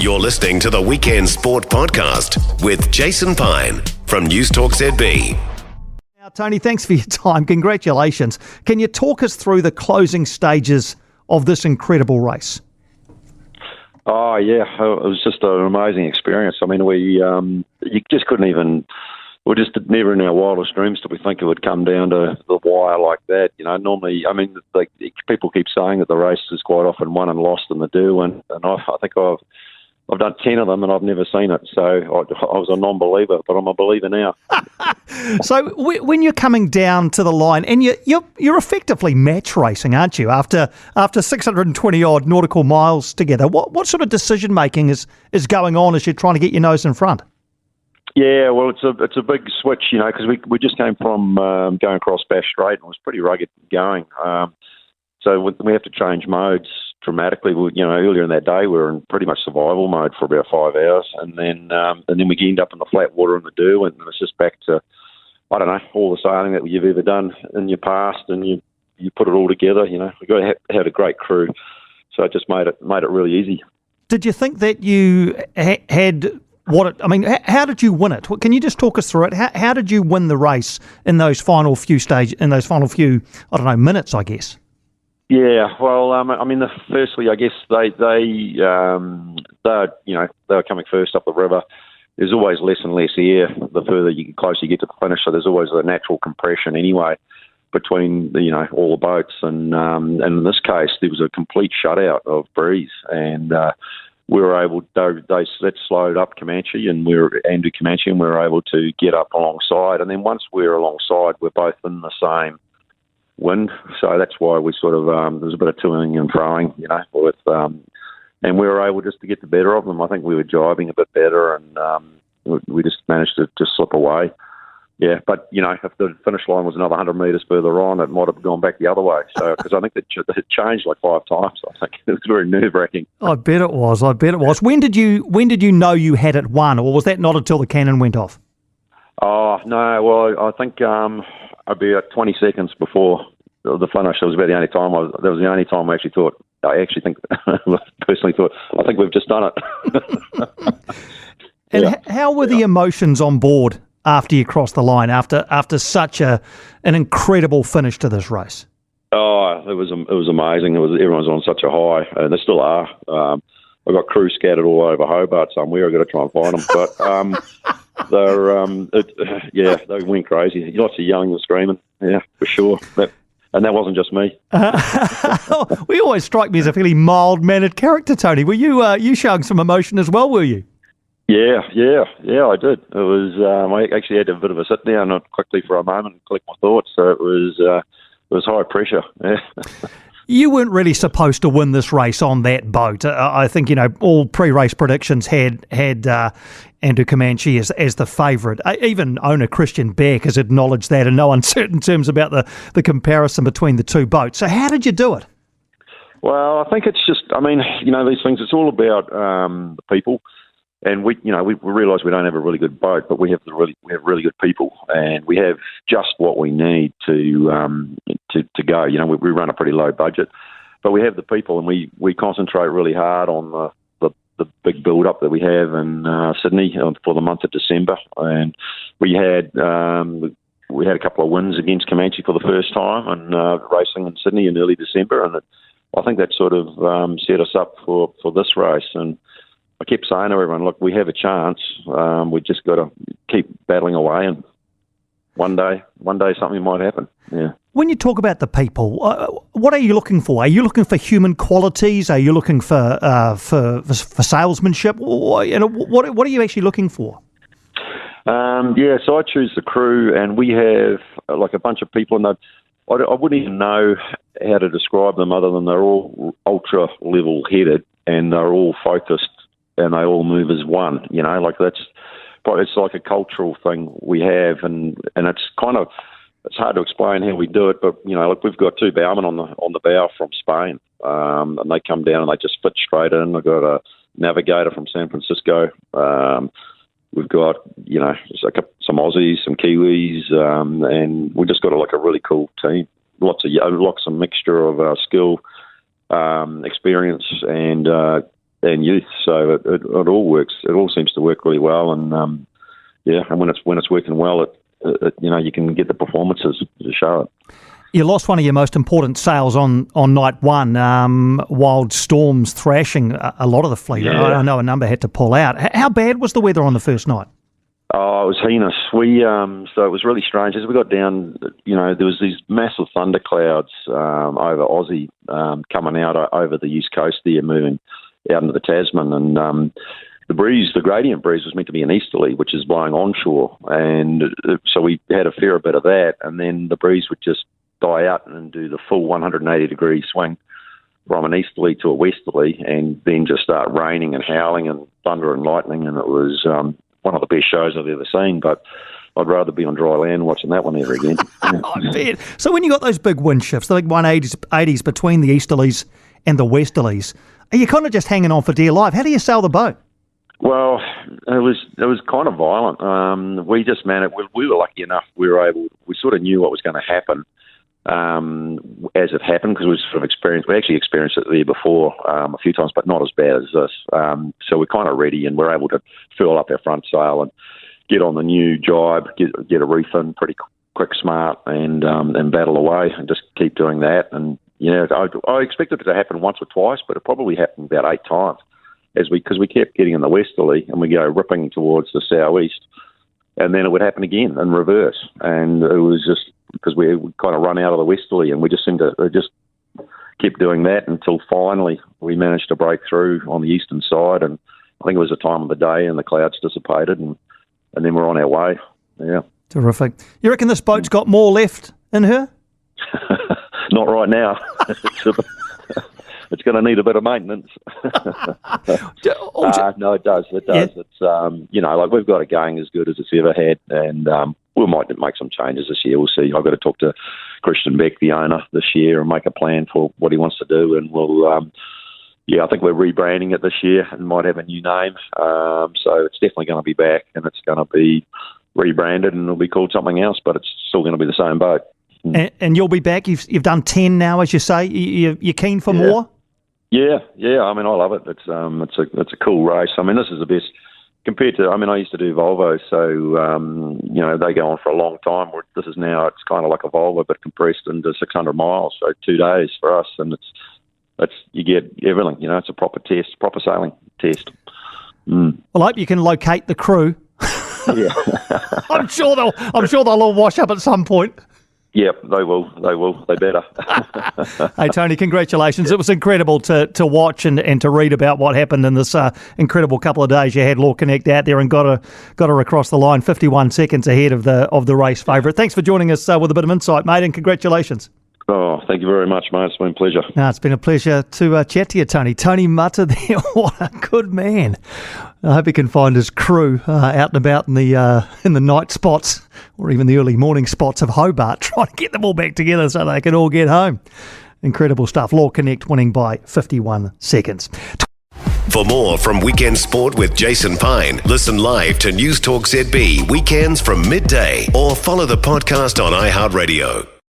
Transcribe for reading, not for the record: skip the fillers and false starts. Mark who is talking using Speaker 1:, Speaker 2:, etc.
Speaker 1: You're listening to the Weekend Sport Podcast with Jason Pine from News Talk ZB.
Speaker 2: Now, Tony, thanks for your time. Congratulations. Can you talk us through the closing stages of this incredible race?
Speaker 3: Oh, yeah. It was just an amazing experience. I mean, you just couldn't even... We're just never in our wildest dreams did we think it would come down to the wire like that. You know, normally, I mean, like people keep saying that the race is quite often won and lost in the do, and I think I've done 10 of them and I've never seen it. So I was a non-believer, but I'm a believer now.
Speaker 2: So when you're coming down to the line, and you're effectively match racing, aren't you? After 620 odd nautical miles together, what sort of decision making is going on as you're trying to get your nose in front?
Speaker 3: Yeah, well, it's a big switch, you know, because we just came from going across Bass Strait and it was pretty rugged going. So we have to change modes dramatically. Earlier in that day we were in pretty much survival mode for about 5 hours, and then we end up in the flat water in the do, and it's just back to, I don't know, all the sailing that you've ever done in your past, and you put it all together. You know, we had a great crew, so it just made it really easy.
Speaker 2: Did you think that you had? How did you win it? Can you just talk us through it? How did you win the race in those final few, minutes, I guess?
Speaker 3: Yeah, well, firstly, I guess they were coming first up the river. There's always less and less air the further closer you get to the finish, so there's always a natural compression anyway between all the boats, and in this case there was a complete shutout of breeze, and we were able. That slowed up Comanche, and we were able to get up alongside. And then once we were alongside, we're both in the same wind, so that's why we sort of there was a bit of toing and froing, and we were able just to get the better of them. I think we were jibing a bit better, and we just managed to just slip away. Yeah, but if the finish line was another 100 metres further on, it might have gone back the other way. So, because I think it changed like 5 times. I think it was very nerve-wracking.
Speaker 2: I bet it was. When did you know you had it won, or was that not until the cannon went off?
Speaker 3: Oh no, well I think about 20 seconds before the finish. That was about the only time. That was the only time I personally thought, I think we've just done it.
Speaker 2: And
Speaker 3: yeah.
Speaker 2: How were the emotions on board after you crossed the line, after such an incredible finish to this race?
Speaker 3: Oh, it was amazing. Everyone's on such a high, and they still are. I've got crew scattered all over Hobart somewhere. I've got to try and find them, but they went crazy. Lots of yelling and screaming, yeah, for sure. And that wasn't just me.
Speaker 2: We always strike me as a fairly mild-mannered character, Tony. Were you showing some emotion as well, were you?
Speaker 3: Yeah, I did. It was. I actually had a bit of a sit down, quickly for a moment, and collect my thoughts. So it was high pressure. Yeah.
Speaker 2: You weren't really supposed to win this race on that boat. I think all pre-race predictions had Andrew Comanche as the favourite. Even owner Christian Beck has acknowledged that in no uncertain terms about the comparison between the two boats. So how did you do it?
Speaker 3: Well, I think it's just. These things. It's all about the people. And we realise we don't have a really good boat, but we have really good people, and we have just what we need to go. We run a pretty low budget, but we have the people, and we concentrate really hard on the big build up that we have in Sydney for the month of December, and we had a couple of wins against Comanche for the first time, and racing in Sydney in early December, and I think that sort of set us up for this race. And I kept saying to everyone, look, we have a chance. We just got to keep battling away, and one day something might happen. Yeah. When
Speaker 2: you talk about the people, what are you looking for? Are you looking for human qualities? Are you looking for salesmanship? What are you actually looking for?
Speaker 3: So I choose the crew, and we have like a bunch of people, and I wouldn't even know how to describe them other than they're all ultra level headed, and they're all focused. And they all move as one, it's like a cultural thing we have, and it's it's hard to explain how we do it, but we've got 2 bowmen on the bow from Spain, and they come down and they just fit straight in. I've got a navigator from San Francisco. We've got some Aussies, some Kiwis, and we just got a really cool team. Lots of mixture of skill, experience, and and youth. So it all works. It all seems to work really well, and and when it's working well, you can get the performances to show it.
Speaker 2: You lost one of your most important sails on night one. Wild storms thrashing a lot of the fleet.
Speaker 3: Yeah.
Speaker 2: I know a number had to pull out. How bad was the weather on the first night?
Speaker 3: Oh, it was heinous. So it was really strange. As we got down, there was these massive thunderclouds over Aussie coming out over the east coast there, moving out into the Tasman, and the gradient breeze was meant to be an easterly, which is blowing onshore, and so we had a fair bit of that, and then the breeze would just die out and do the full 180-degree swing from an easterly to a westerly, and then just start raining and howling and thunder and lightning, and it was one of the best shows I've ever seen, but I'd rather be on dry land watching that one ever again.
Speaker 2: I bet. So when you got those big wind shifts, the big 180s between the easterlies and the westerlies, are you kind of just hanging on for dear life? How do you sail the boat?
Speaker 3: Well, it was kind of violent. We just managed. We were lucky enough. We sort of knew what was going to happen as it happened, because we sort of actually experienced it there before a few times, but not as bad as this. So we're kind of ready, and we're able to fill up our front sail and get on the new jibe, get a reef in pretty quick, smart, and battle away, and just keep doing that. And I expected it to happen once or twice, but it probably happened about 8 times, because we kept getting in the westerly and we go ripping towards the southeast, and then it would happen again in reverse, and it was just because we would kind of run out of the westerly, and we just seemed to just keep doing that until finally we managed to break through on the eastern side, and I think it was the time of the day, and the clouds dissipated, and then we're on our way. Yeah.
Speaker 2: Terrific. You reckon this boat's got more left in her?
Speaker 3: Not right now. It's going to need a bit of maintenance. No, it does. It does. Yeah. It's we've got it going as good as it's ever had, and we might make some changes this year. We'll see. I've got to talk to Christian Beck, the owner, this year, and make a plan for what he wants to do, and we'll. I think we're rebranding it this year and might have a new name. So it's definitely going to be back, and it's going to be rebranded, and it'll be called something else, but it's still going to be the same boat.
Speaker 2: And you'll be back. You've done 10 now, as you say. You're keen for more?
Speaker 3: Yeah. I mean, I love it. It's a cool race. I mean, this is the best compared to. I mean, I used to do Volvo, so they go on for a long time. This is now, it's kind of like a Volvo but compressed into 600 miles, so 2 days for us, and it's you get everything. It's a proper sailing test.
Speaker 2: Well, I hope you can locate the crew.
Speaker 3: Yeah,
Speaker 2: I'm sure they'll all wash up at some point.
Speaker 3: Yep, they will. They better.
Speaker 2: Hey, Tony, congratulations. It was incredible to watch and to read about what happened in this incredible couple of days. You had Law Connect out there and got her across the line 51 seconds ahead of the race favourite. Thanks for joining us with a bit of insight, mate, and congratulations.
Speaker 3: Oh, thank you very much, mate. It's been a pleasure.
Speaker 2: No, it's been a pleasure to chat to you, Tony. Tony Mutter there. What a good man. I hope he can find his crew out and about in the night spots or even the early morning spots of Hobart, trying to get them all back together so they can all get home. Incredible stuff. Law Connect winning by 51 seconds.
Speaker 1: For more from Weekend Sport with Jason Pine, listen live to News Talk ZB weekends from midday or follow the podcast on iHeartRadio.